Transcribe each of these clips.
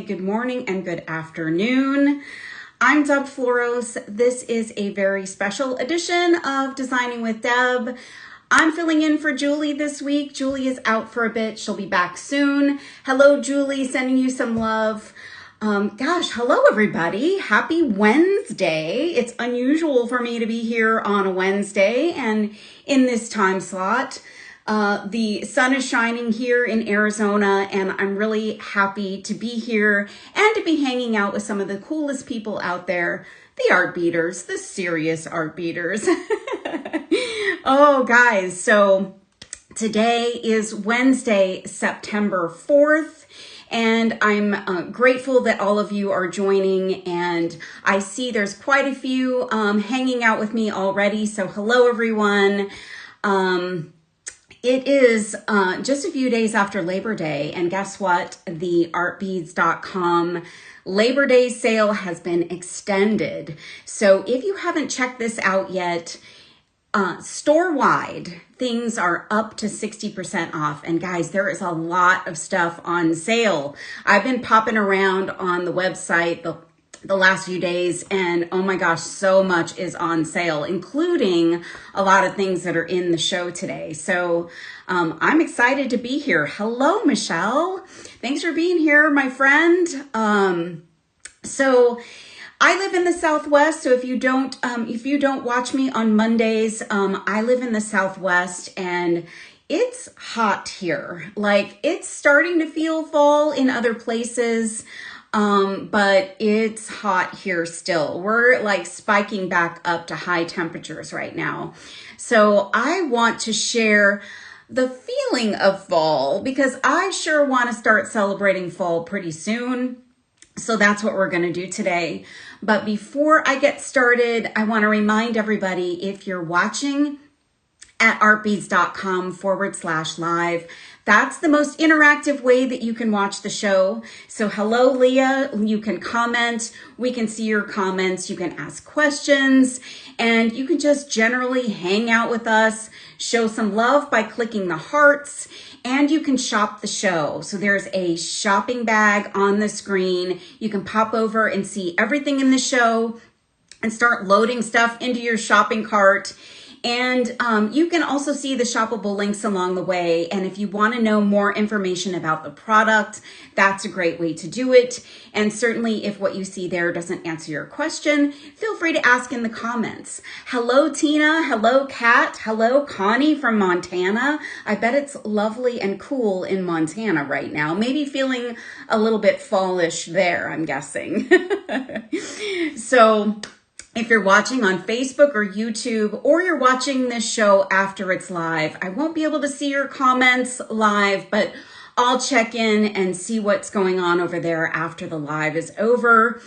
good morning, and good afternoon. I'm Deb Floros. This is a very special edition of Designing with Deb. I'm filling in for Julie this week. Julie is out for a bit. She'll be back soon. Hello, Julie, sending you some love. Hello, everybody. Happy Wednesday. It's unusual for me to be here on a Wednesday and in this time slot. The sun is shining here in Arizona, and I'm really happy to be here and to be hanging out with some of the coolest people out there, the art beaters, the serious art beaters. Oh, guys, so today is Wednesday, September 4th. And I'm grateful that all of you are joining, and I see there's quite a few hanging out with me already. So hello, everyone. It is just a few days after Labor Day, and guess what? The artbeads.com Labor Day sale has been extended. So if you haven't checked this out yet, store-wide, things are up to 60% off. And guys, there is a lot of stuff on sale. I've been popping around on the website the last few days, and oh my gosh, so much is on sale, including a lot of things that are in the show today. So I'm excited to be here. Hello, Michelle. Thanks for being here, my friend. So I live in the Southwest, so if you don't watch me on Mondays, I live in the Southwest, and it's hot here. Like, it's starting to feel fall in other places, but it's hot here still. We're like spiking back up to high temperatures right now. So I want to share the feeling of fall because I sure want to start celebrating fall pretty soon. So that's what we're going to do today. But before I get started, I want to remind everybody, if you're watching at artbeads.com/live, that's the most interactive way that you can watch the show. So hello, Leah, you can comment. We can see your comments. You can ask questions, and you can just generally hang out with us, show some love by clicking the hearts. And you can shop the show. So there's a shopping bag on the screen. You can pop over and see everything in the show and start loading stuff into your shopping cart. And you can also see the shoppable links along the way. And if you want to know more information about the product, that's a great way to do it. And certainly if what you see there doesn't answer your question, feel free to ask in the comments. Hello, Tina. Hello, Kat. Hello, Connie from Montana. I bet it's lovely and cool in Montana right now. Maybe feeling a little bit fallish there, I'm guessing. So if you're watching on Facebook or YouTube, or you're watching this show after it's live, I won't be able to see your comments live, but I'll check in and see what's going on over there after the live is over.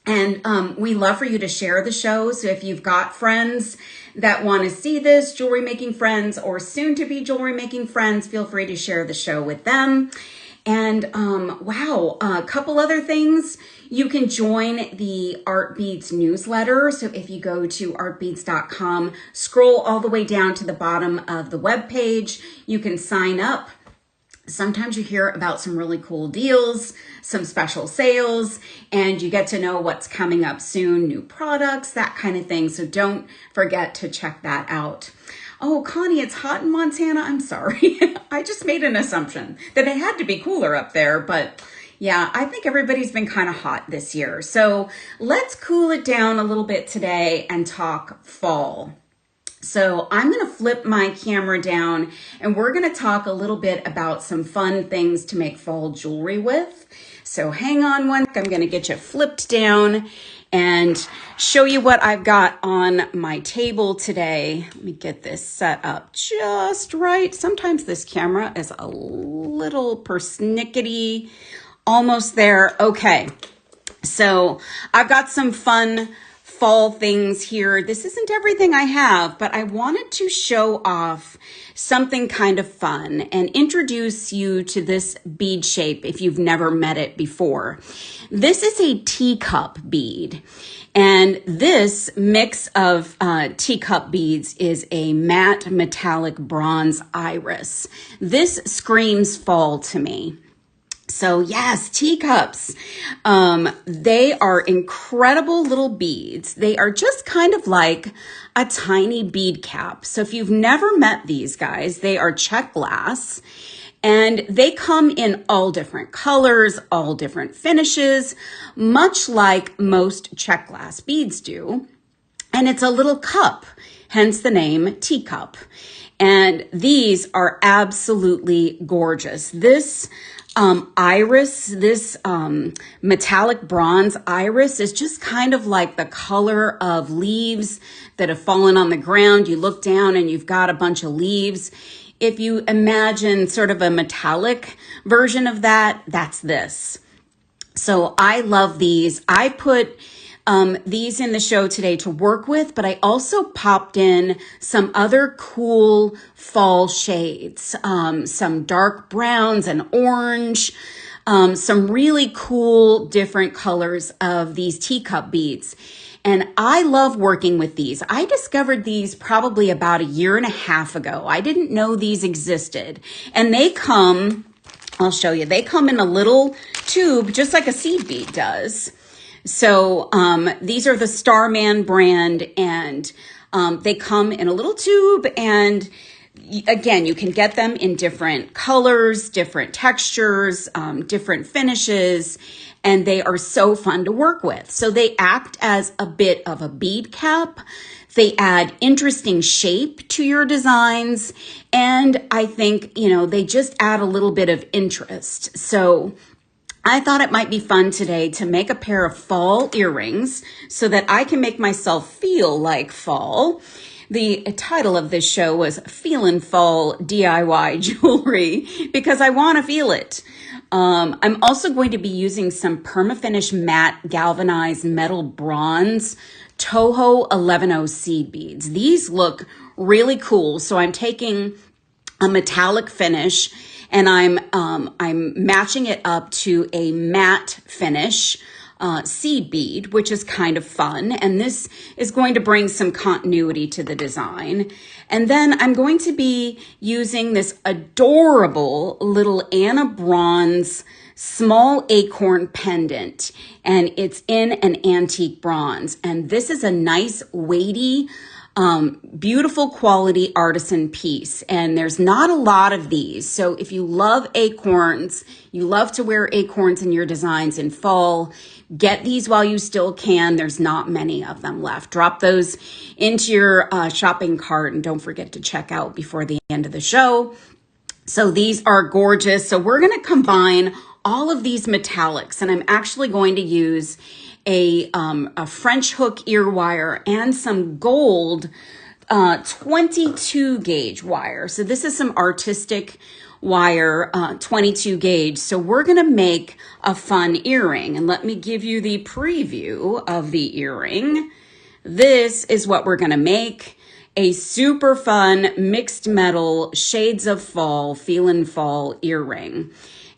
And we love for you to share the show. So if you've got friends that want to see this, jewelry making friends or soon to be jewelry making friends, feel free to share the show with them. And a couple other things. You can join the Art Beads newsletter. So if you go to artbeads.com, scroll all the way down to the bottom of the webpage, you can sign up. Sometimes you hear about some really cool deals, some special sales, and you get to know what's coming up soon, new products, that kind of thing. So don't forget to check that out. Oh, Connie, it's hot in Montana. I'm sorry. I just made an assumption that it had to be cooler up there, but yeah, I think everybody's been kind of hot this year. So let's cool it down a little bit today and talk fall. So I'm going to flip my camera down, and we're going to talk a little bit about some fun things to make fall jewelry with. So hang on one, I'm going to get you flipped down and show you what I've got on my table today. Let me get this set up just right. Sometimes this camera is a little persnickety. Almost there. Okay. So I've got some fun fall things here. This isn't everything I have, but I wanted to show off something kind of fun and introduce you to this bead shape if you've never met it before. This is a teacup bead, and this mix of teacup beads is a matte metallic bronze iris. This screams fall to me. So yes, teacups. They are incredible little beads. They are just kind of like a tiny bead cap. So if you've never met these guys, they are Czech glass. And they come in all different colors, all different finishes, much like most Czech glass beads do. And it's a little cup, hence the name teacup. And these are absolutely gorgeous. This iris, this metallic bronze iris is just kind of like the color of leaves that have fallen on the ground. You look down and you've got a bunch of leaves. If you imagine sort of a metallic version of that, that's this. So I love these. I put these in the show today to work with, but I also popped in some other cool fall shades, some dark browns and orange, some really cool different colors of these teacup beads. And I love working with these. I discovered these probably about a year and a half ago. I didn't know these existed. And they come, I'll show you, they come in a little tube, just like a seed bead does. So these are the Starman brand, and they come in a little tube, and again, you can get them in different colors, different textures, different finishes, and they are so fun to work with. So they act as a bit of a bead cap. They add interesting shape to your designs, and I think, you know, they just add a little bit of interest. So I thought it might be fun today to make a pair of fall earrings so that I can make myself feel like fall. The title of this show was Feelin' Fall DIY Jewelry because I want to feel it. I'm also going to be using some Permafinish matte galvanized metal bronze Toho 110 seed beads. These look really cool. So I'm taking a metallic finish and I'm matching it up to a matte finish seed bead, which is kind of fun. And this is going to bring some continuity to the design. And then I'm going to be using this adorable little Anna Bronze small acorn pendant, and it's in an antique bronze. And this is a nice weighty, beautiful quality artisan piece. And there's not a lot of these. So if you love acorns, you love to wear acorns in your designs in fall, get these while you still can. There's not many of them left. Drop those into your shopping cart and don't forget to check out before the end of the show. So these are gorgeous. So we're going to combine all of these metallics, and I'm actually going to use a French hook ear wire and some gold 22 gauge wire. So this is some artistic wire, 22 gauge. So we're going to make a fun earring, and let me give you the preview of the earring. This is what we're going to make. A super fun mixed metal shades of fall, feelin' fall earring.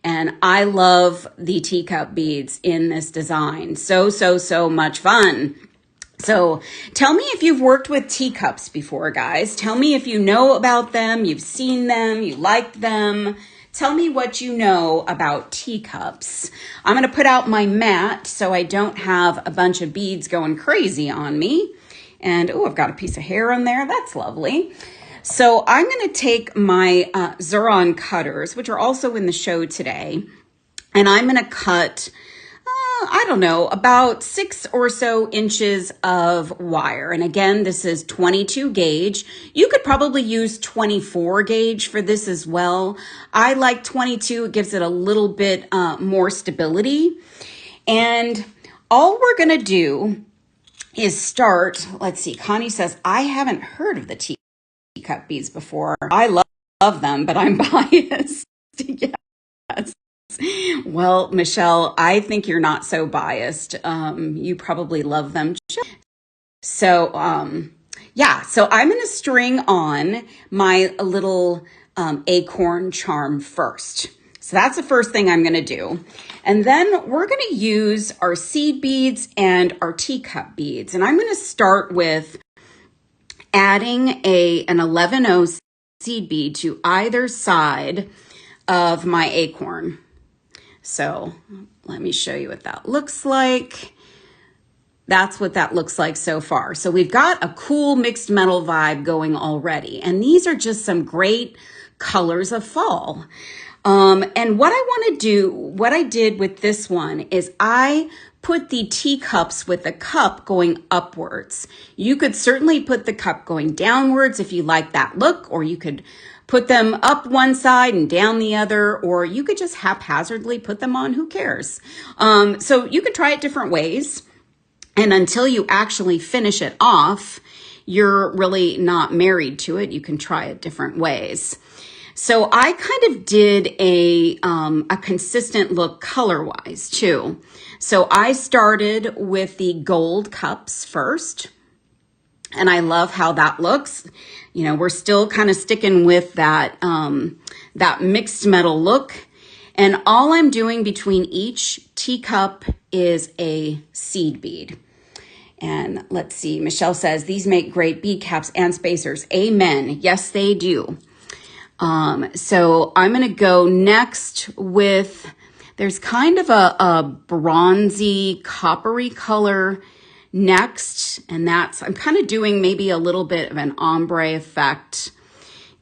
And I love the teacup beads in this design. So much fun. So tell me if you've worked with teacups before, guys. Tell me if you know about them, you've seen them, you liked them. Tell me what you know about teacups. I'm going to put out my mat so I don't have a bunch of beads going crazy on me. And, oh, I've got a piece of hair in there. That's lovely. So I'm going to take my Xuron cutters, which are also in the show today, and I'm going to cut, I don't know, about 6 or so inches of wire. And again, this is 22 gauge. You could probably use 24 gauge for this as well. I like 22. It gives it a little bit more stability. And all we're going to do is start, let's see, Connie says, I haven't heard of the teacup beads before. I love them, but I'm biased. Yes. Well, Michelle, I think you're not so biased. You probably love them. So, yeah, so I'm going to string on my little acorn charm first. So that's the first thing I'm going to do. And then we're going to use our seed beads and our teacup beads. And I'm going to start with adding an 11/0 seed bead to either side of my acorn. So let me show you what that looks like. That's what that looks like so far. So we've got a cool mixed metal vibe going already. And these are just some great colors of fall. And what I want to do, what I did with this one is I put the teacups with the cup going upwards. You could certainly put the cup going downwards if you like that look, or you could put them up one side and down the other, or you could just haphazardly put them on, who cares? So you could try it different ways. And until you actually finish it off, you're really not married to it. You can try it different ways. So I kind of did a consistent look color-wise too. So I started with the gold cups first, and I love how that looks. You know, we're still kind of sticking with that, that mixed metal look. And all I'm doing between each teacup is a seed bead. And let's see, Michelle says, these make great bead caps and spacers. Amen. Yes, they do. So I'm going to go next with, there's kind of a bronzy, coppery color next. And that's, I'm kind of doing maybe a little bit of an ombre effect,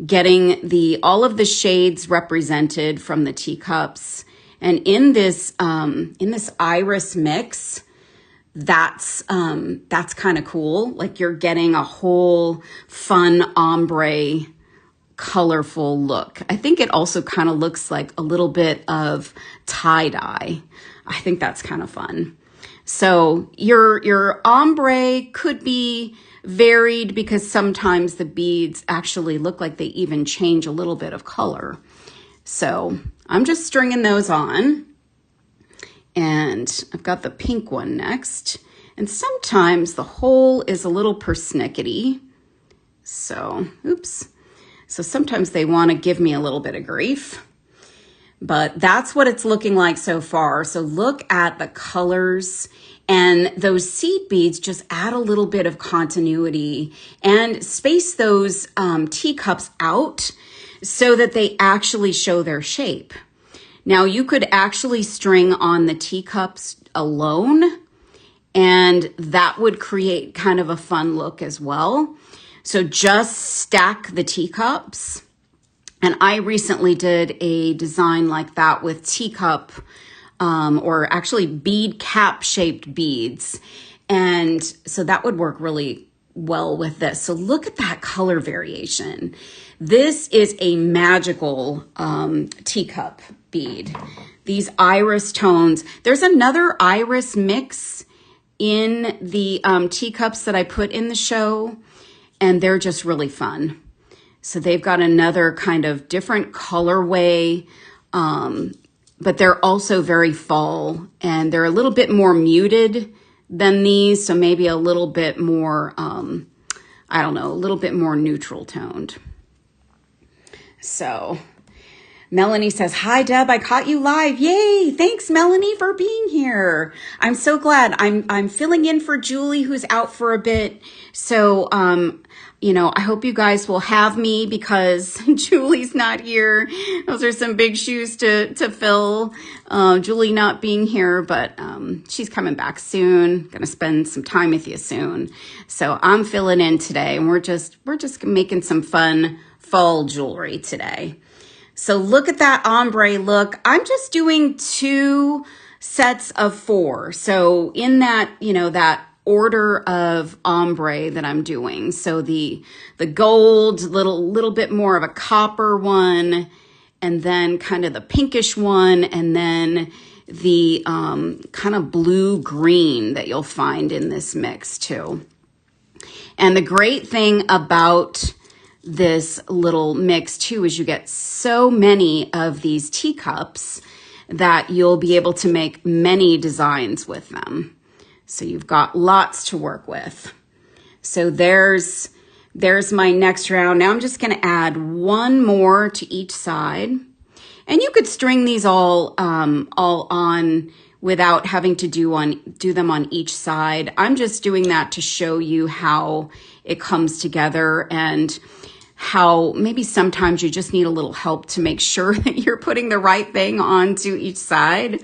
getting all of the shades represented from the teacups. And in this iris mix, that's kind of cool. Like you're getting a whole fun ombre colorful look. I think it also kind of looks like a little bit of tie-dye. I think that's kind of fun. So your ombre could be varied because sometimes the beads actually look like they even change a little bit of color. So I'm just stringing those on. And I've got the pink one next. And sometimes the hole is a little persnickety. So, oops. So sometimes they want to give me a little bit of grief. But that's what it's looking like so far. So look at the colors, and those seed beads just add a little bit of continuity and space those teacups out so that they actually show their shape. Now you could actually string on the teacups alone, and that would create kind of a fun look as well. So just stack the teacups. And I recently did a design like that with teacup, or actually bead cap shaped beads. And so that would work really well with this. So look at that color variation. This is a magical teacup bead. These iris tones. There's another iris mix in the teacups that I put in the show, and they're just really fun. So they've got another kind of different colorway, but they're also very fall, and they're a little bit more muted than these. So maybe a little bit more, I don't know, a little bit more neutral toned. So Melanie says, hi, Deb, I caught you live. Yay. Thanks, Melanie, for being here. I'm so glad. I'm filling in for Julie, who's out for a bit. So, you know, I hope you guys will have me because Julie's not here. Those are some big shoes to fill. Julie not being here, but she's coming back soon. Gonna spend some time with you soon. So I'm filling in today, and we're just making some fun fall jewelry today. So look at that ombre look. I'm just doing 2 sets of 4. So in that, you know, that order of ombre that I'm doing. So the gold, little bit more of a copper one, and then kind of the pinkish one, and then the kind of blue green that you'll find in this mix too. And the great thing about this little mix too is you get so many of these teacups that you'll be able to make many designs with them. So you've got lots to work with. So there's my next round. Now I'm just going to add 1 more to each side. And you could string these all on without having to do them on each side. I'm just doing that to show you how it comes together and how maybe sometimes you just need a little help to make sure that you're putting the right thing onto each side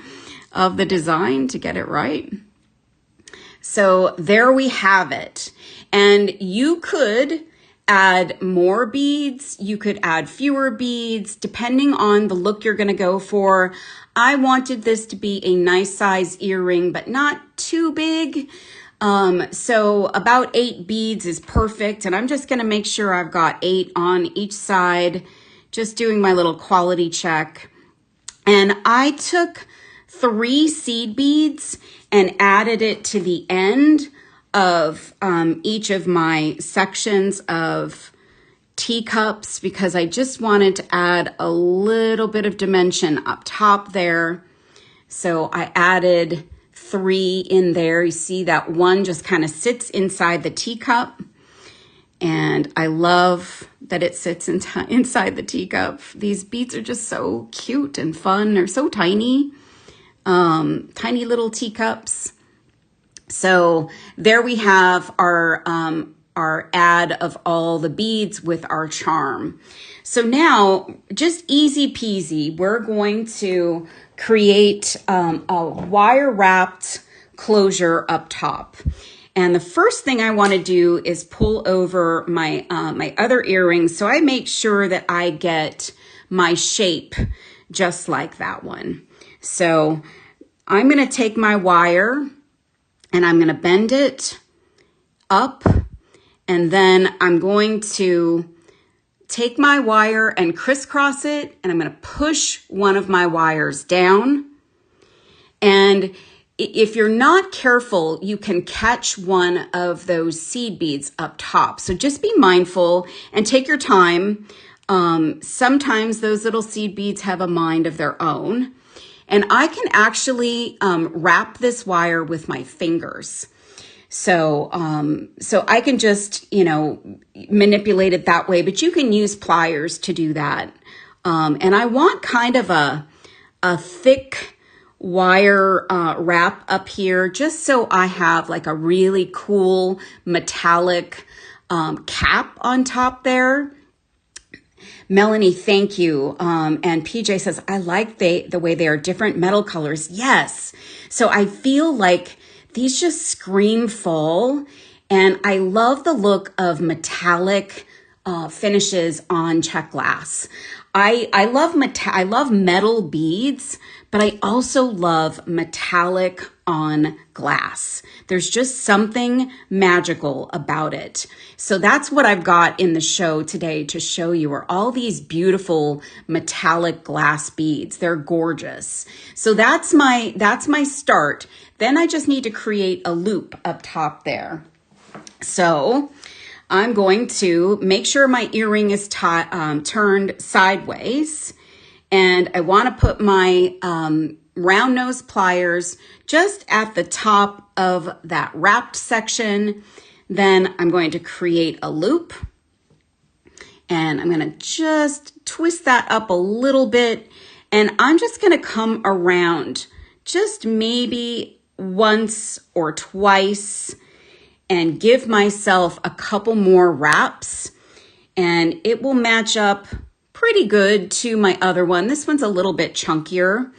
of the design to get it right. So there we have it. And you could add more beads. You could add fewer beads, depending on the look you're going to go for. I wanted this to be a nice size earring, but not too big. So about 8 beads is perfect. And I'm just going to make sure I've got 8 on each side, just doing my little quality check. And I took 3 seed beads and added it to the end of each of my sections of teacups, because I just wanted to add a little bit of dimension up top there. So I added 3 in there. You see that one just kind of sits inside the teacup. And I love that it sits inside the teacup. These beads are just so cute and fun. They're so tiny. Tiny little teacups. So there we have our ad of all the beads with our charm. So now, just easy peasy, we're going to create a wire wrapped closure up top. And the first thing I want to do is pull over my my other earrings, so I make sure that I get my shape just like that one. So I'm going to take my wire and I'm going to bend it up, and then I'm going to take my wire and crisscross it, and I'm going to push one of my wires down. And if you're not careful, you can catch one of those seed beads up top. So just be mindful and take your time. Sometimes those little seed beads have a mind of their own. And I can actually wrap this wire with my fingers. So I can just, manipulate it that way, but you can use pliers to do that. And I want kind of a thick wire wrap up here, just so I have like a really cool metallic cap on top there. Melanie, thank you. And PJ says, I like the way they are different metal colors. Yes. So I feel like these just scream fall. And I love the look of metallic finishes on Czech glass. I love metal beads, but I also love metallic on glass. There's just something magical about it. So that's what I've got in the show today to show you, are all these beautiful metallic glass beads. They're gorgeous. So that's my start. Then I just need to create a loop up top there. So I'm going to make sure my earring is turned sideways, and I want to put my round nose pliers just at the top of that wrapped section. Then I'm going to create a loop, and I'm going to just twist that up a little bit, and I'm just going to come around just maybe once or twice and give myself a couple more wraps, and it will match up pretty good to my other one. This one's a little bit chunkier.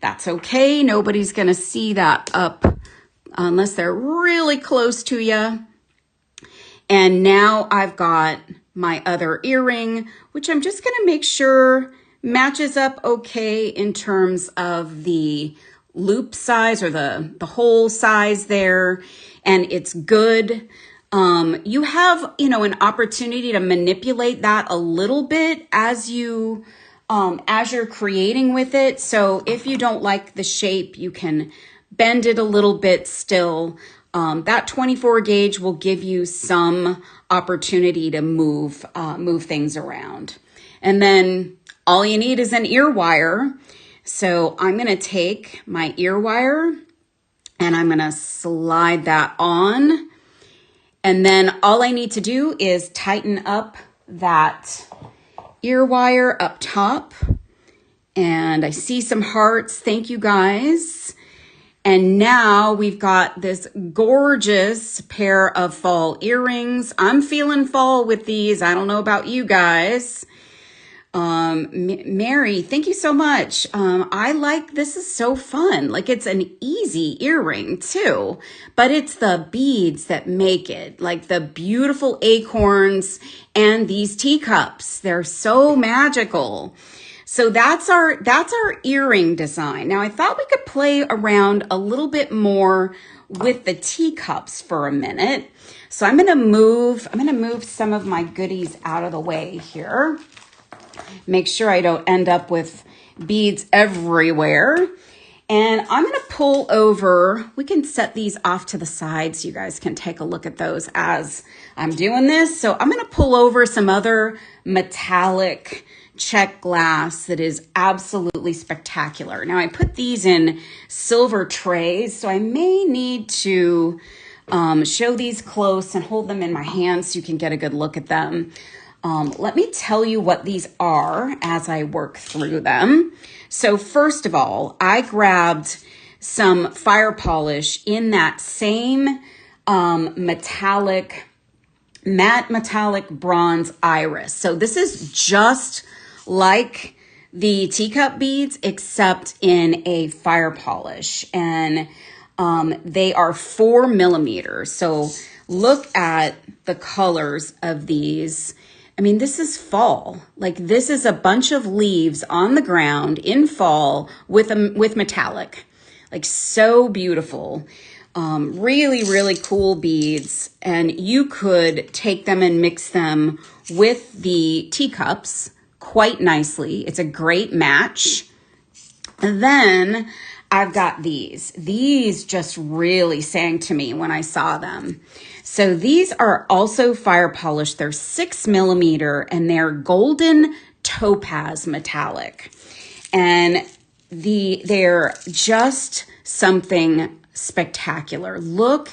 That's okay. Nobody's going to see that up unless they're really close to you. And now I've got my other earring, which I'm just going to make sure matches up okay in terms of the loop size or the hole size there. And it's good. You have, an opportunity to manipulate that a little bit as you're creating with it. So if you don't like the shape, you can bend it a little bit still. That 24 gauge will give you some opportunity to move things around. And then all you need is an ear wire. So I'm going to take my ear wire and I'm going to slide that on. And then all I need to do is tighten up that ear wire up top. And I see some hearts. Thank you guys. And now we've got this gorgeous pair of fall earrings. I'm feeling fall with these. I don't know about you guys. Mary, thank you so much. I like, this is so fun. Like, it's an easy earring too, but it's the beads that make it, like the beautiful acorns and these teacups. They're so magical. So that's our earring design. Now I thought we could play around a little bit more with the teacups for a minute. So I'm going to move some of my goodies out of the way here. Make sure I don't end up with beads everywhere. And I'm going to pull over. We can set these off to the side so you guys can take a look at those as I'm doing this. So I'm going to pull over some other metallic Czech glass that is absolutely spectacular. Now I put these in silver trays, so I may need to show these close and hold them in my hands so you can get a good look at them. Let me tell you what these are as I work through them. So first of all, I grabbed some fire polish in that same matte metallic bronze iris. So this is just like the teacup beads, except in a fire polish. And they are 4 millimeters. So look at the colors of these. I mean, this is fall. Like, this is a bunch of leaves on the ground in fall with metallic. Like, so beautiful. Really, really cool beads. And you could take them and mix them with the teacups quite nicely. It's a great match. And then I've got these. These just really sang to me when I saw them. So these are also fire polished. They're 6 millimeter and they're golden topaz metallic. And they're just something spectacular. Look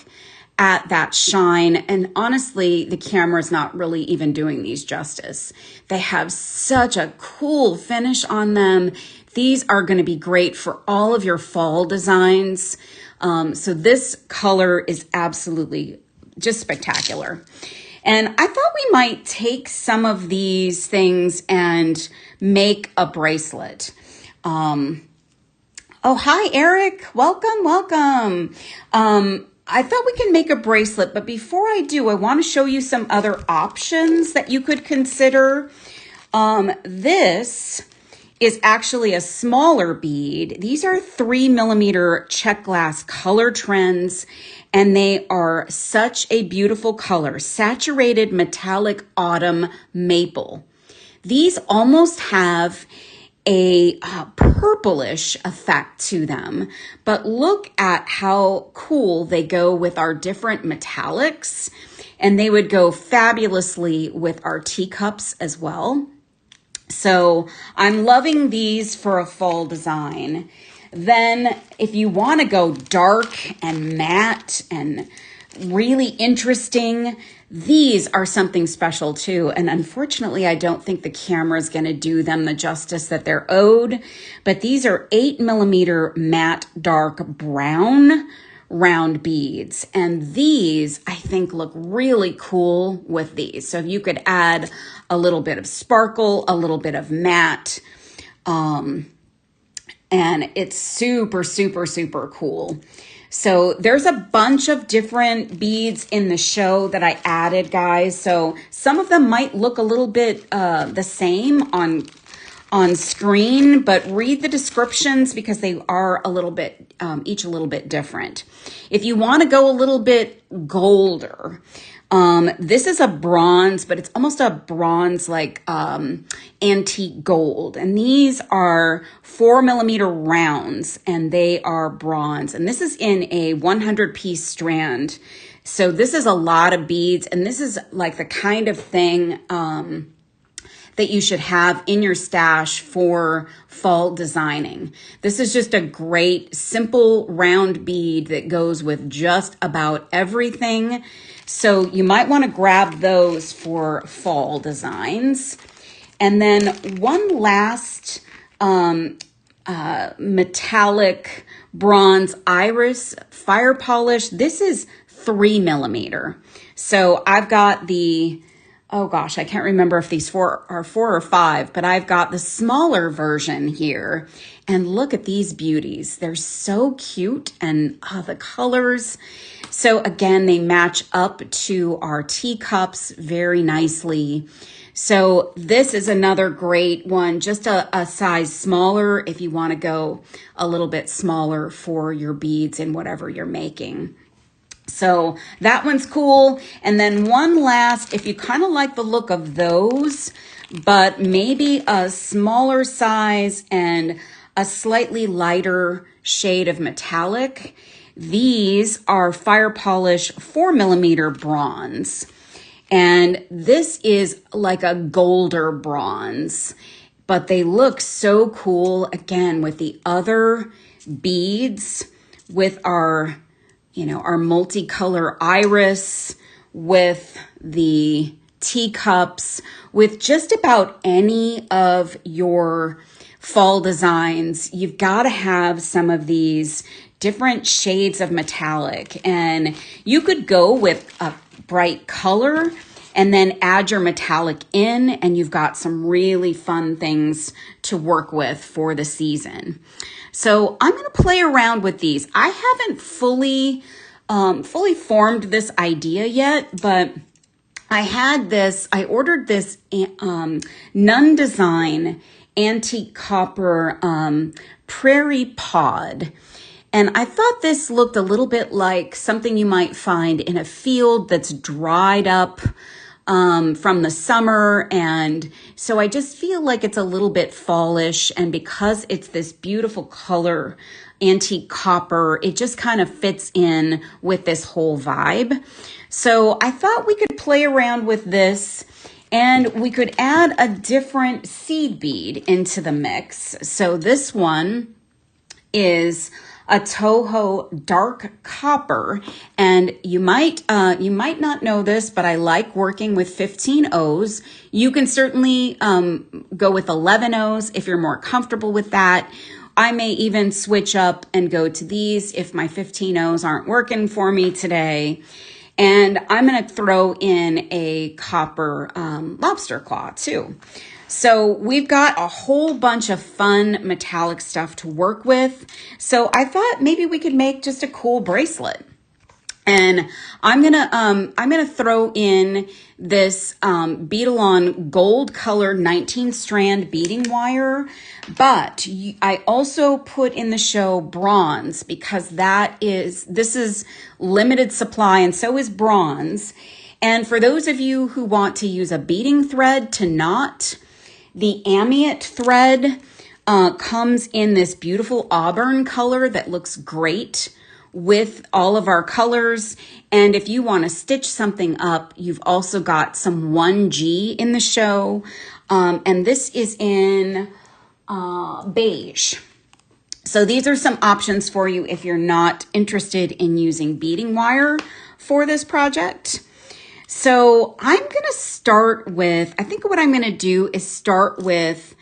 at that shine. And honestly, the camera's not really even doing these justice. They have such a cool finish on them. These are going to be great for all of your fall designs. So this color is absolutely just spectacular. And I thought we might take some of these things and make a bracelet. Oh, hi, Eric. Welcome. I thought we can make a bracelet, but before I do, I want to show you some other options that you could consider. This is actually a smaller bead. These are 3 millimeter Czech glass color trends, and they are such a beautiful color, saturated metallic autumn maple. These almost have a purplish effect to them, but look at how cool they go with our different metallics, and they would go fabulously with our teacups as well. So I'm loving these for a fall design. Then if you want to go dark and matte and really interesting, these are something special too. And unfortunately, I don't think the camera is going to do them the justice that they're owed. But these are 8 millimeter matte dark brown round beads. And these, I think, look really cool with these. So if you could add a little bit of sparkle, a little bit of matte, and it's super, super, super cool. So there's a bunch of different beads in the show that I added, guys. So some of them might look a little bit the same on screen, but read the descriptions because they are a little bit, each a little bit different. If you want to go a little bit golder, this is a bronze, but it's almost a bronze like antique gold. And these are 4 millimeter rounds and they are bronze. And this is in a 100 piece strand. So this is a lot of beads, and this is like the kind of thing that you should have in your stash for fall designing. This is just a great simple round bead that goes with just about everything. So you might want to grab those for fall designs. And then one last metallic bronze iris fire polish. This is 3mm. So I've got the, oh gosh, I can't remember if these are 4 or 5, but I've got the smaller version here. And look at these beauties. They're so cute, and the colors. So again, they match up to our teacups very nicely. So this is another great one, just a size smaller if you want to go a little bit smaller for your beads and whatever you're making. So that one's cool. And then one last, if you kind of like the look of those, but maybe a smaller size and a slightly lighter shade of metallic, these are fire polish 4mm bronze. And this is like a golder bronze, but they look so cool again with the other beads, with our, you know, our multicolor iris, with the teacups, with just about any of your fall designs. You've got to have some of these different shades of metallic, and you could go with a bright color and then add your metallic in, and you've got some really fun things to work with for the season. So I'm going to play around with these. I haven't fully formed this idea yet, but I ordered this Nun Design antique copper prairie pod. And I thought this looked a little bit like something you might find in a field that's dried up from the summer. And so I just feel like it's a little bit fallish. And because it's this beautiful color, antique copper, it just kind of fits in with this whole vibe. So I thought we could play around with this, and we could add a different seed bead into the mix. So this one is a Toho dark copper, and you might not know this, but I like working with 15 O's. You can certainly go with 11 O's if you're more comfortable with that. I may even switch up and go to these if my 15 O's aren't working for me today. And I'm going to throw in a copper lobster claw too. So we've got a whole bunch of fun metallic stuff to work with. So I thought maybe we could make just a cool bracelet. And I'm gonna throw in this Beadalon gold colored 19 strand beading wire, but I also put in the show bronze because this is limited supply, and so is bronze. And for those of you who want to use a beading thread to knot, the Amiot thread comes in this beautiful auburn color that looks great with all of our colors. And if you want to stitch something up, you've also got some 1G in the show. And this is in beige. So these are some options for you if you're not interested in using beading wire for this project. So I'm going to start with, I think what I'm going to do is start with,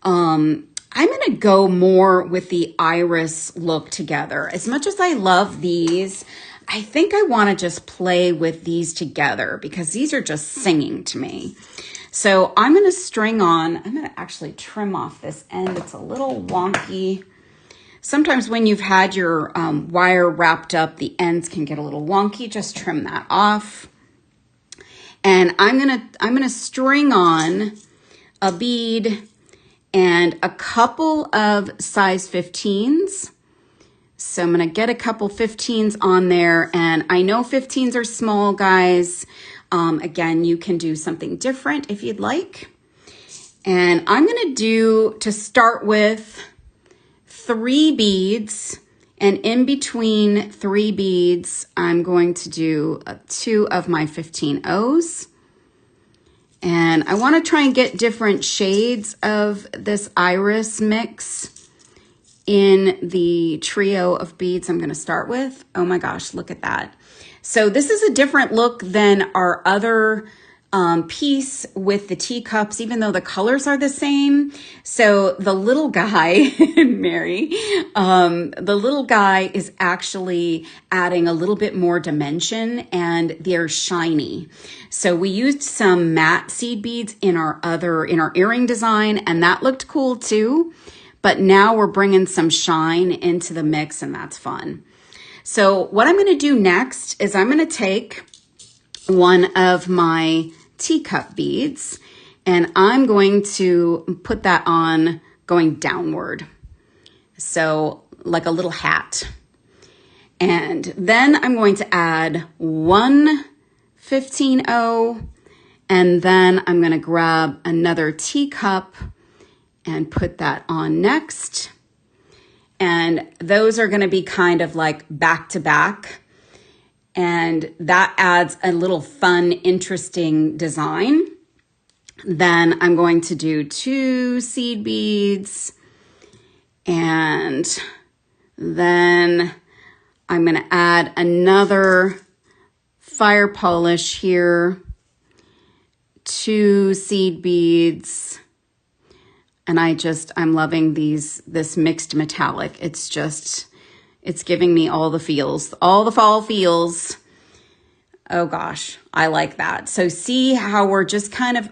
I'm going to go more with the iris look together. As much as I love these, I think I want to just play with these together because these are just singing to me. So I'm going to string on, I'm going to actually trim off this end. It's a little wonky. Sometimes when you've had your wire wrapped up, the ends can get a little wonky. Just trim that off. And I'm gonna string on a bead and a couple of size 15s. So I'm gonna get a couple 15s on there, and I know 15s are small, guys. Again, you can do something different if you'd like. And I'm gonna do, to start with, 3 beads, and in between 3 beads, I'm going to do 2 of my 15 O's. And I want to try and get different shades of this iris mix in the trio of beads I'm going to start with. Oh my gosh, look at that. So this is a different look than our other piece with the teacups, even though the colors are the same. So the little guy, Mary, the little guy is actually adding a little bit more dimension, and they're shiny. So we used some matte seed beads in our earring design, and that looked cool too. But now we're bringing some shine into the mix, and that's fun. So what I'm going to do next is I'm going to take one of my teacup beads, and I'm going to put that on going downward. So like a little hat. And then I'm going to add one 15-0, and then I'm going to grab another teacup and put that on next. And those are going to be kind of like back to back. And that adds a little fun, interesting design. Then I'm going to do 2 seed beads. And then I'm going to add another fire polish here. 2 seed beads. And I'm loving this mixed metallic. It's giving me all the feels, all the fall feels. Oh gosh, I like that. So see how we're just kind of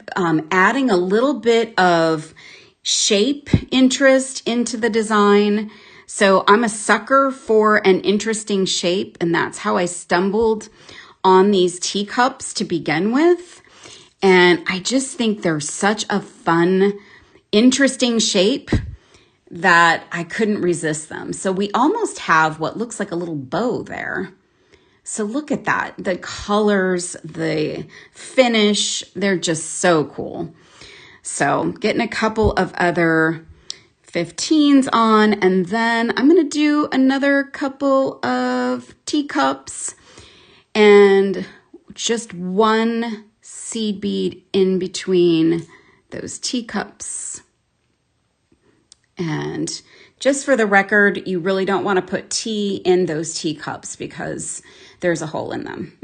adding a little bit of shape interest into the design. So I'm a sucker for an interesting shape, and that's how I stumbled on these teacups to begin with. And I just think they're such a fun, interesting shape that I couldn't resist them. So we almost have what looks like a little bow there. So look at that. The colors, the finish, they're just so cool. So getting a couple of other 15s on, and then I'm going to do another couple of teacups and just one seed bead in between those teacups. And just for the record, you really don't want to put tea in those teacups because there's a hole in them.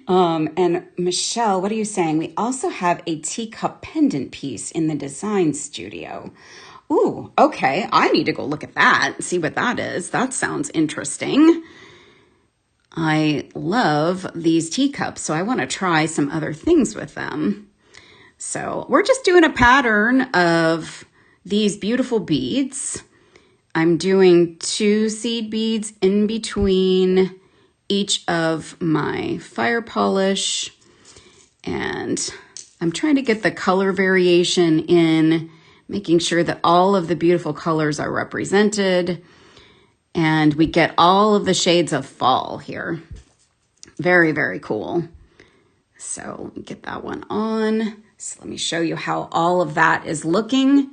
And Michelle, what are you saying? We also have a teacup pendant piece in the design studio. Ooh, okay. I need to go look at that and see what that is. That sounds interesting. I love these teacups, so I want to try some other things with them. So we're just doing a pattern of these beautiful beads. I'm doing 2 seed beads in between each of my fire polish, and I'm trying to get the color variation in, making sure that all of the beautiful colors are represented, and we get all of the shades of fall here. Very, very cool. So get that one on. So let me show you how all of that is looking.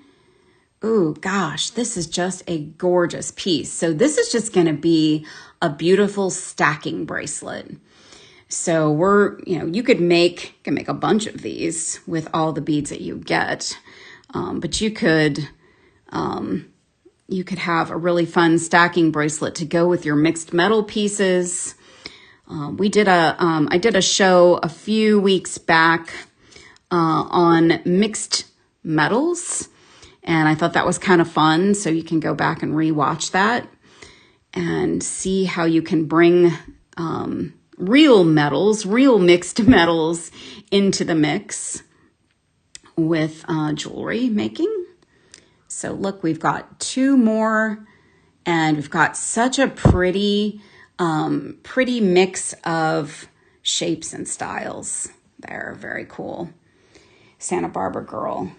Ooh, gosh, this is just a gorgeous piece. So this is just going to be a beautiful stacking bracelet. So you could make a bunch of these with all the beads that you get, but you could have a really fun stacking bracelet to go with your mixed metal pieces. I did a show a few weeks back on mixed metals. And I thought that was kind of fun. So you can go back and rewatch that and see how you can bring real mixed metals into the mix with jewelry making. So look, we've got 2 more, and we've got such a pretty mix of shapes and styles. They're very cool. Santa Barbara girl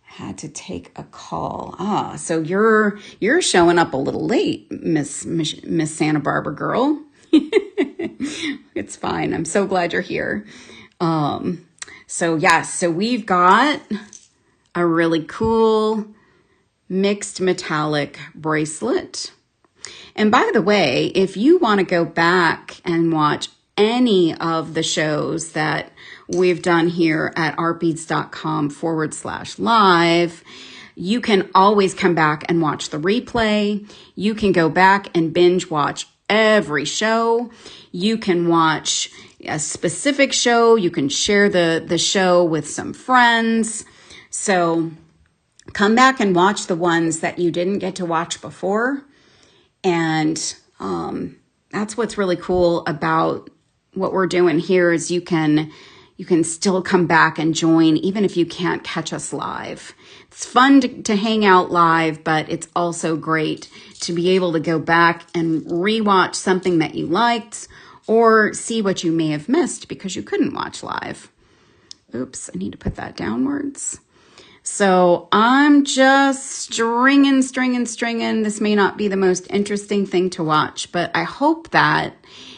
had to take a call. So you're showing up a little late, Miss Santa Barbara girl. It's fine. I'm so glad you're here. So we've got a really cool mixed metallic bracelet. And by the way, if you want to go back and watch any of the shows that we've done here at artbeads.com/live, you can always come back and watch the replay. You can go back and binge watch every show. You can watch a specific show. You can share the show with some friends. So come back and watch the ones that you didn't get to watch before. And that's what's really cool about what we're doing here is you can still come back and join even if you can't catch us live. It's fun to hang out live, but it's also great to be able to go back and rewatch something that you liked or see what you may have missed because you couldn't watch live. Oops, I need to put that downwards. So I'm just stringing. This may not be the most interesting thing to watch, but I hope that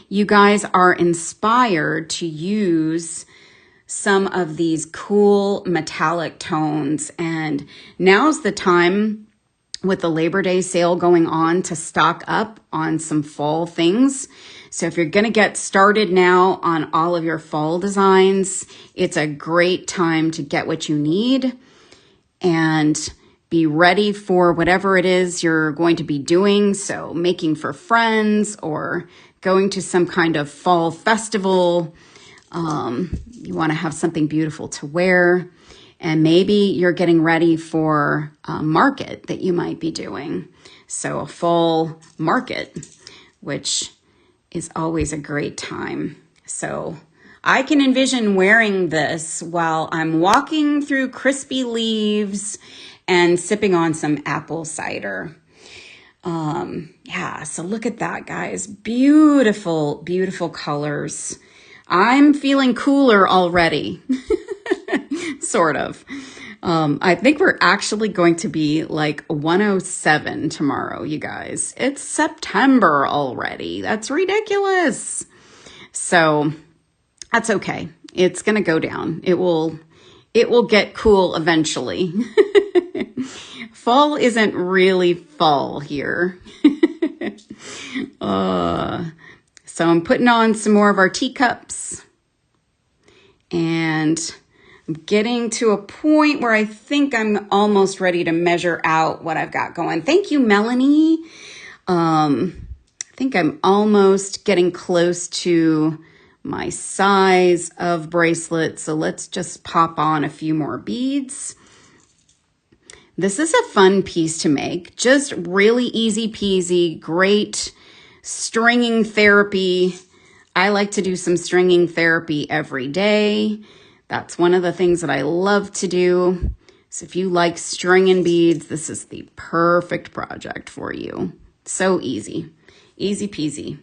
you guys are inspired to use some of these cool metallic tones. And now's the time with the Labor Day sale going on to stock up on some fall things. So if you're going to get started now on all of your fall designs, it's a great time to get what you need and be ready for whatever it is you're going to be doing. So making for friends or going to some kind of fall festival. You want to have something beautiful to wear. And maybe you're getting ready for a market that you might be doing. So a fall market, which is always a great time. So I can envision wearing this while I'm walking through crispy leaves and sipping on some apple cider. Yeah, so look at that, guys. Beautiful, beautiful colors. I'm feeling cooler already, sort of. I think we're actually going to be like 107 tomorrow, you guys. It's September already. That's ridiculous. So that's okay. It's going to go down. It will get cool eventually. Fall isn't really fall here. So I'm putting on some more of our teacups. And I'm getting to a point where I think I'm almost ready to measure out what I've got going. Thank you, Melanie. I think I'm almost getting close to my size of bracelet. So let's just pop on a few more beads. This is a fun piece to make. Just really easy peasy, great stringing therapy. I like to do some stringing therapy every day. That's one of the things that I love to do. So if you like stringing beads, this is the perfect project for you. So easy, easy peasy.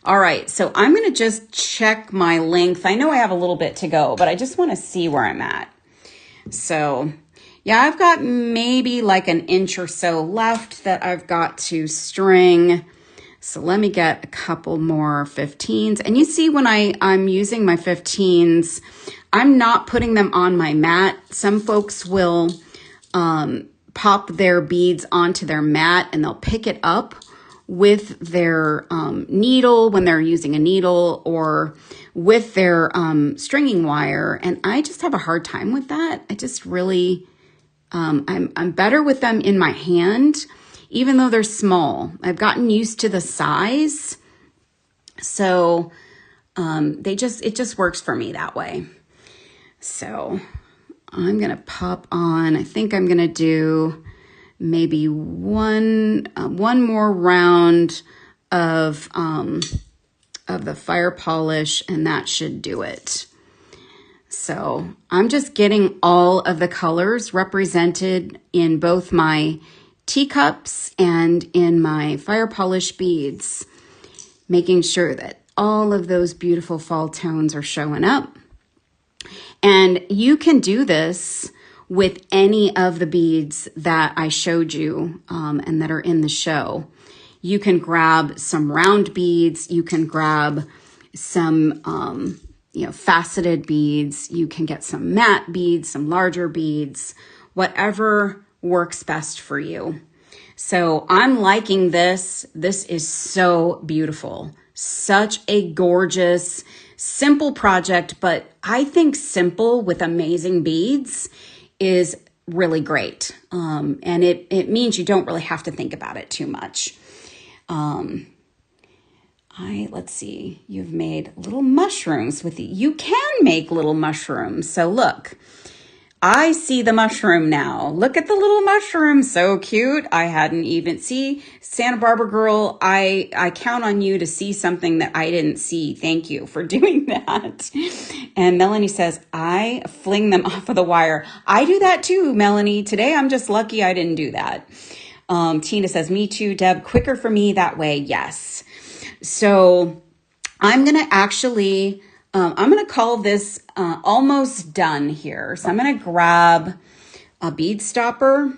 All right, so I'm going to just check my length. I know I have a little bit to go, but I just want to see where I'm at. So yeah, I've got maybe like an inch or so left that I've got to string. So let me get a couple more 15s. And you see when I'm using my 15s, I'm not putting them on my mat. Some folks will pop their beads onto their mat and they'll pick it up with their needle when they're using a needle or with their stringing wire. And I just have a hard time with that. I just really, I'm better with them in my hand, even though they're small. I've gotten used to the size. So it just works for me that way. So I'm going to pop on, I think I'm going to do maybe one more round of the fire polish, and that should do it. So I'm just getting all of the colors represented in both my teacups and in my fire polish beads, making sure that all of those beautiful fall tones are showing up. And you can do this with any of the beads that I showed you and that are in the show. You can grab some round beads. You can grab some, faceted beads. You can get some matte beads, some larger beads, whatever works best for you. So I'm liking this. This is so beautiful. Such a gorgeous, simple project, but I think simple with amazing beads is really great. And it means you don't really have to think about it too much. let's see, you've made little mushrooms with you can make little mushrooms. So look, I see the mushroom now. Look at the little mushroom. So cute. I hadn't even see Santa Barbara girl. I count on you to see something that I didn't see. Thank you for doing that. And Melanie says, I fling them off of the wire. I do that too, Melanie. Today, I'm just lucky I didn't do that. Tina says, me too, Deb. Quicker for me that way. Yes. So I'm going to actually... I'm going to call this almost done here. So I'm going to grab a bead stopper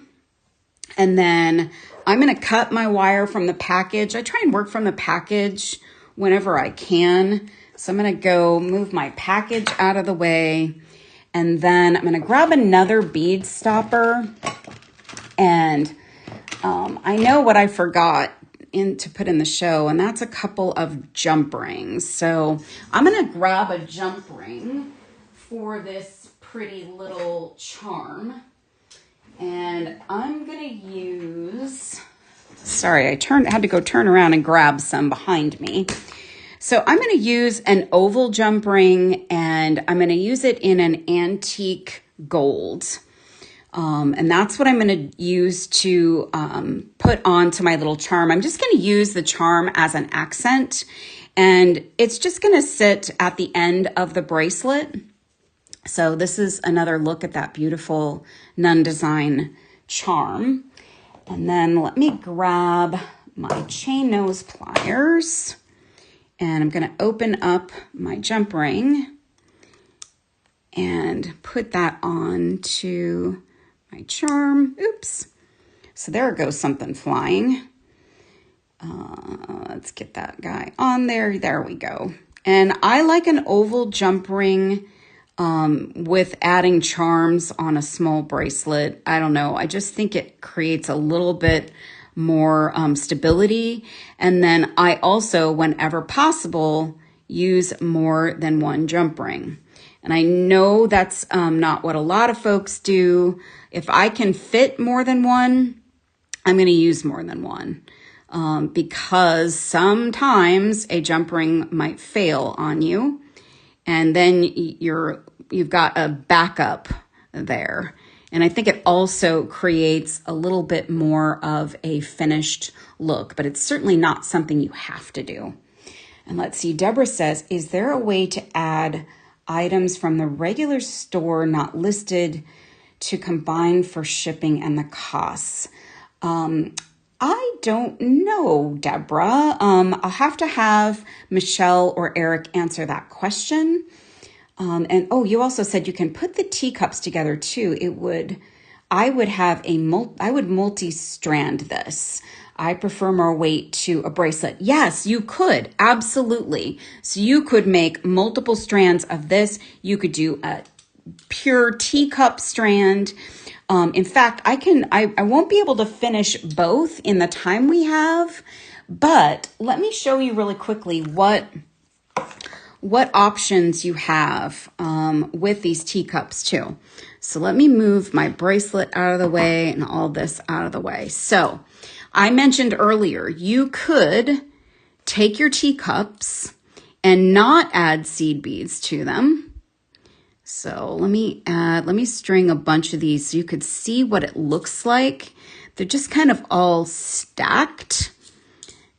and then I'm going to cut my wire from the package. I try and work from the package whenever I can. So I'm going to go move my package out of the way and then I'm going to grab another bead stopper and I know what I forgot to put in the show, and that's a couple of jump rings. So I'm going to grab a jump ring for this pretty little charm, and I'm going to use, sorry, I had to go turn around and grab some behind me. So I'm going to use an oval jump ring, and I'm going to use it in an antique gold. And that's what I'm going to use to put onto my little charm. I'm just going to use the charm as an accent, and it's just going to sit at the end of the bracelet. So this is another look at that beautiful nun design charm. And then let me grab my chain nose pliers, and I'm going to open up my jump ring and put that on to my charm. Oops. So there goes something flying. Let's get that guy on there. There we go. And I like an oval jump ring with adding charms on a small bracelet. I don't know. I just think it creates a little bit more stability. And then I also, whenever possible, use more than one jump ring. And I know that's not what a lot of folks do. If I can fit more than one, I'm going to use more than one because sometimes a jump ring might fail on you. And then you've got a backup there. And I think it also creates a little bit more of a finished look, but it's certainly not something you have to do. And let's see, Deborah says, is there a way to add items from the regular store not listed to combine for shipping and the costs? I don't know, Deborah. I'll have to have Michelle or Eric answer that question. And oh, you also said you can put the teacups together too. I would multi-strand this. I prefer more weight to a bracelet. Yes, you could. Absolutely. So you could make multiple strands of this. You could do a pure teacup strand. In fact, I won't be able to finish both in the time we have, but let me show you really quickly what options you have with these teacups too. So let me move my bracelet out of the way and all this out of the way. So I mentioned earlier, you could take your teacups and not add seed beads to them. So let me string a bunch of these so you could see what it looks like. They're just kind of all stacked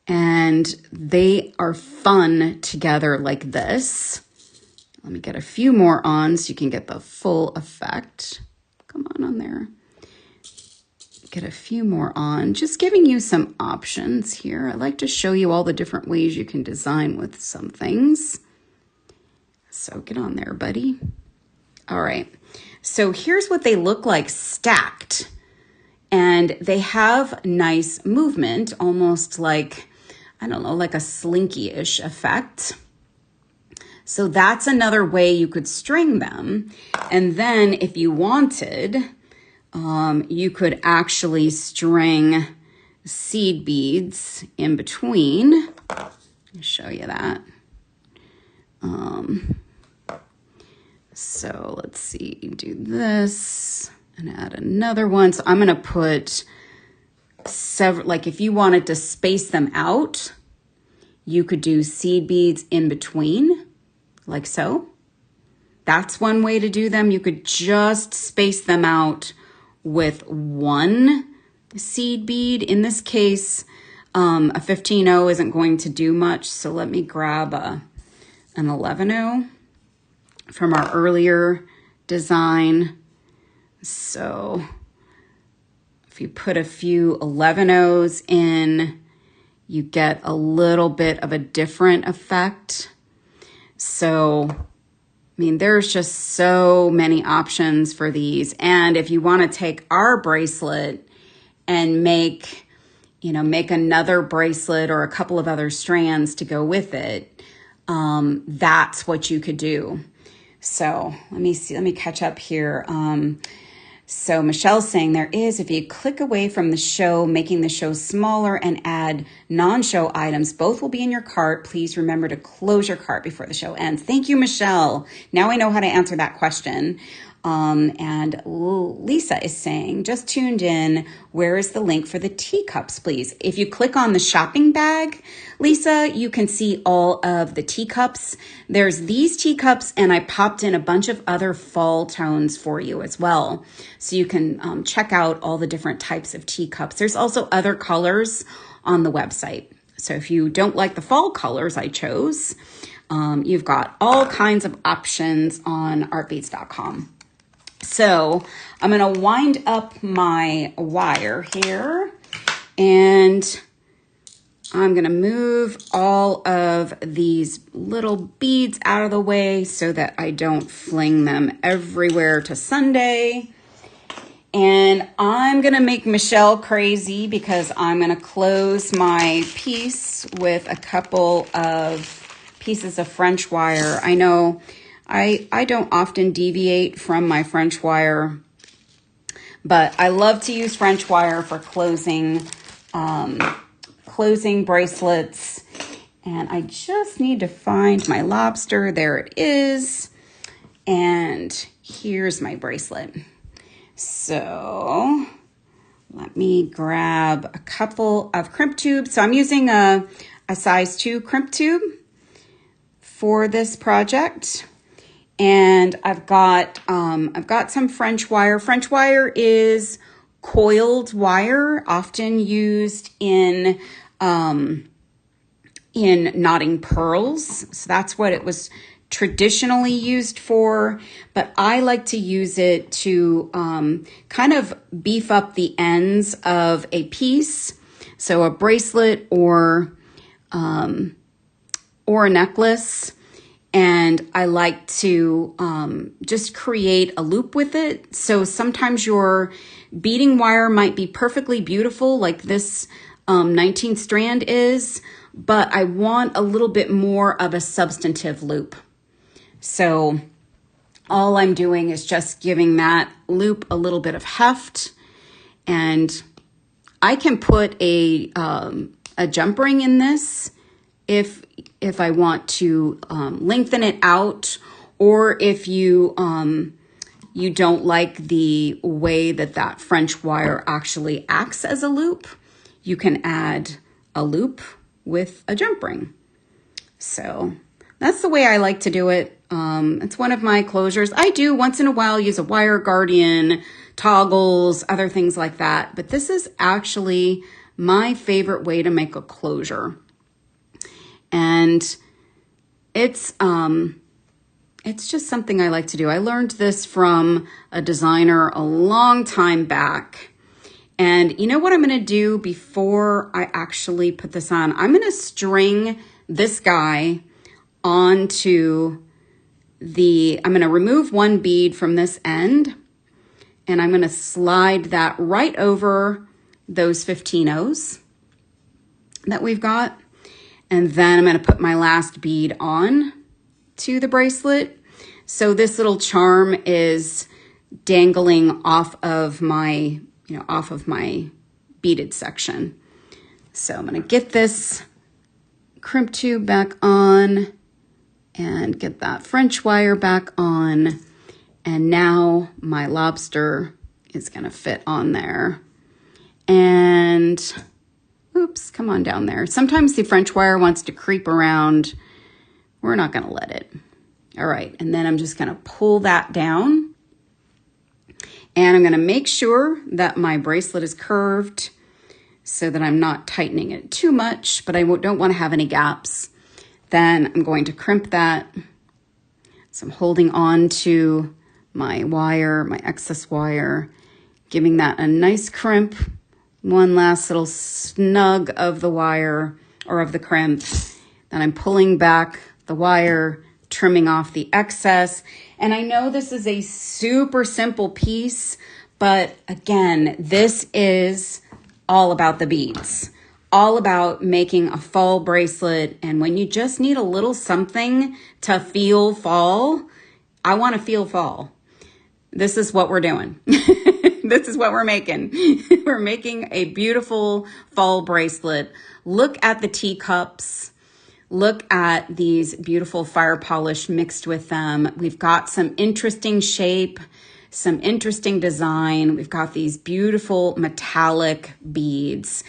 and they are fun together like this. Let me get a few more on so you can get the full effect. Come on there. Get a few more on, just giving you some options here. I like to show you all the different ways you can design with some things. So get on there, buddy. All right, so here's what they look like stacked. And they have nice movement, almost like, I don't know, like a slinky-ish effect. So that's another way you could string them. And then if you wanted, you could actually string seed beads in between. I'll show you that. So let's see, do this and add another one. So I'm going to put several, like if you wanted to space them out, you could do seed beads in between, like so. That's one way to do them. You could just space them out with one seed bead. In this case, a 15-0 isn't going to do much. So let me grab an 11-0 from our earlier design. So if you put a few 11-0s in, you get a little bit of a different effect. So, I mean, there's just so many options for these. And if you want to take our bracelet and make another bracelet or a couple of other strands to go with it, that's what you could do. So let me catch up here. So Michelle's saying if you click away from the show, making the show smaller and add non-show items, both will be in your cart. Please remember to close your cart before the show ends. Thank you, Michelle. Now I know how to answer that question. And Lisa is saying, just tuned in. Where is the link for the teacups, please? If you click on the shopping bag, Lisa, you can see all of the teacups. There's these teacups, and I popped in a bunch of other fall tones for you as well. So you can check out all the different types of teacups. There's also other colors on the website. So if you don't like the fall colors I chose, you've got all kinds of options on artbeads.com. So I'm going to wind up my wire here, and I'm going to move all of these little beads out of the way so that I don't fling them everywhere to Sunday. And I'm going to make Michelle crazy because I'm going to close my piece with a couple of pieces of French wire. I know I don't often deviate from my French wire, but I love to use French wire for closing bracelets. And I just need to find my lobster. There it is. And here's my bracelet. So let me grab a couple of crimp tubes. So I'm using a size 2 crimp tube for this project. And I've got some French wire. French wire is coiled wire, often used in knotting pearls. So that's what it was traditionally used for. But I like to use it to kind of beef up the ends of a piece. So a bracelet or a necklace. And I like to just create a loop with it. So sometimes your beading wire might be perfectly beautiful, like this 19 strand is, but I want a little bit more of a substantive loop. So all I'm doing is just giving that loop a little bit of heft. And I can put a jump ring in this if I want to lengthen it out, or if you don't like the way that French wire actually acts as a loop, you can add a loop with a jump ring. So that's the way I like to do it. It's one of my closures. I do once in a while use a wire guardian, toggles, other things like that, but this is actually my favorite way to make a closure. And it's just something I like to do. I learned this from a designer a long time back. And you know what I'm going to do before I actually put this on? I'm going to string this guy onto I'm going to remove one bead from this end, and I'm going to slide that right over those 15-0s that we've got. And then I'm going to put my last bead on to the bracelet. So this little charm is dangling off of my beaded section. So I'm going to get this crimp tube back on and get that French wire back on. And now my lobster is going to fit on there. And Oops, come on down there. Sometimes the French wire wants to creep around. We're not going to let it. All right, and then I'm just going to pull that down. And I'm going to make sure that my bracelet is curved so that I'm not tightening it too much, but I don't want to have any gaps. Then I'm going to crimp that. So I'm holding on to my wire, my excess wire, giving that a nice crimp. One last little snug of the wire or of the crimp. Then I'm pulling back the wire, trimming off the excess. And I know this is a super simple piece, but again, this is all about the beads, all about making a fall bracelet. And when you just need a little something to feel fall, I want to feel fall. This is what we're doing. This is what we're making. We're making a beautiful fall bracelet. Look at the teacups. Look at these beautiful fire polish mixed with them. We've got some interesting shape, some interesting design. We've got these beautiful metallic beads.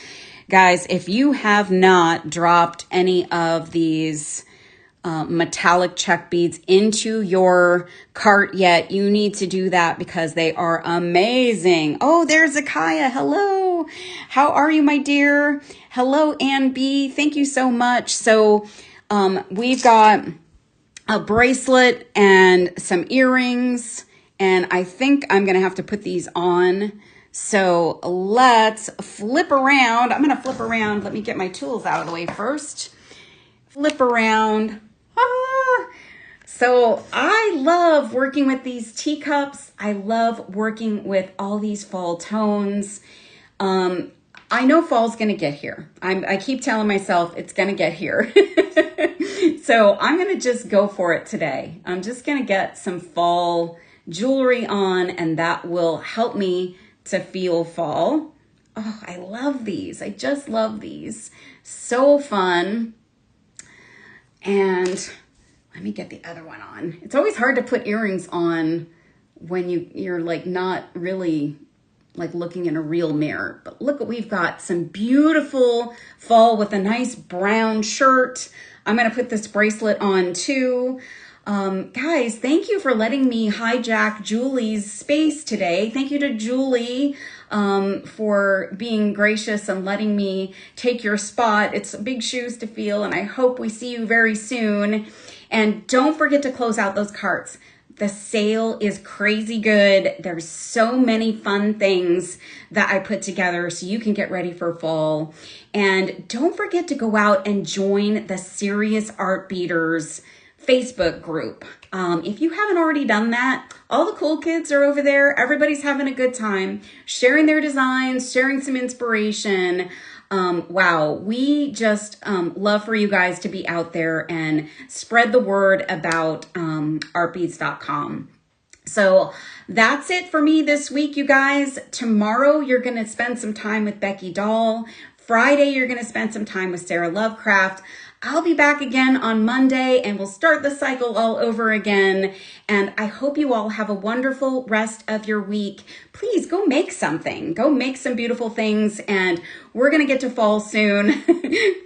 Guys, if you have not dropped any of these Metallic Czech beads into your cart yet, you need to do that because they are amazing. Oh, there's Zakaya. Hello. How are you, my dear? Hello, Ann B. Thank you so much. So we've got a bracelet and some earrings, and I think I'm going to have to put these on. So let's flip around. I'm going to flip around. Let me get my tools out of the way first. Flip around. So I love working with these teacups. I love working with all these fall tones. I know fall's going to get here. I keep telling myself it's going to get here. So I'm going to just go for it today. I'm just going to get some fall jewelry on, and that will help me to feel fall. Oh, I love these. I just love these. So fun. And let me get the other one on. It's always hard to put earrings on when you're like not really like looking in a real mirror. But look what we've got. Some beautiful fall with a nice brown shirt. I'm going to put this bracelet on too. Guys, thank you for letting me hijack Julie's space today. Thank you to Julie for being gracious and letting me take your spot. It's big shoes to fill, and I hope we see you very soon. And don't forget to close out those carts. The sale is crazy good. There's so many fun things that I put together so you can get ready for fall. And don't forget to go out and join the Serious Art Beaters Facebook group. If you haven't already done that, all the cool kids are over there. Everybody's having a good time, sharing their designs, sharing some inspiration. Wow, we just love for you guys to be out there and spread the word about artbeads.com. So that's it for me this week, you guys. Tomorrow, you're going to spend some time with Becky Dahl. Friday, you're going to spend some time with Sarah Lovecraft. I'll be back again on Monday, and we'll start the cycle all over again. And I hope you all have a wonderful rest of your week. Please go make something. Go make some beautiful things, and we're going to get to fall soon.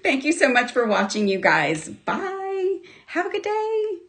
Thank you so much for watching, you guys. Bye. Have a good day.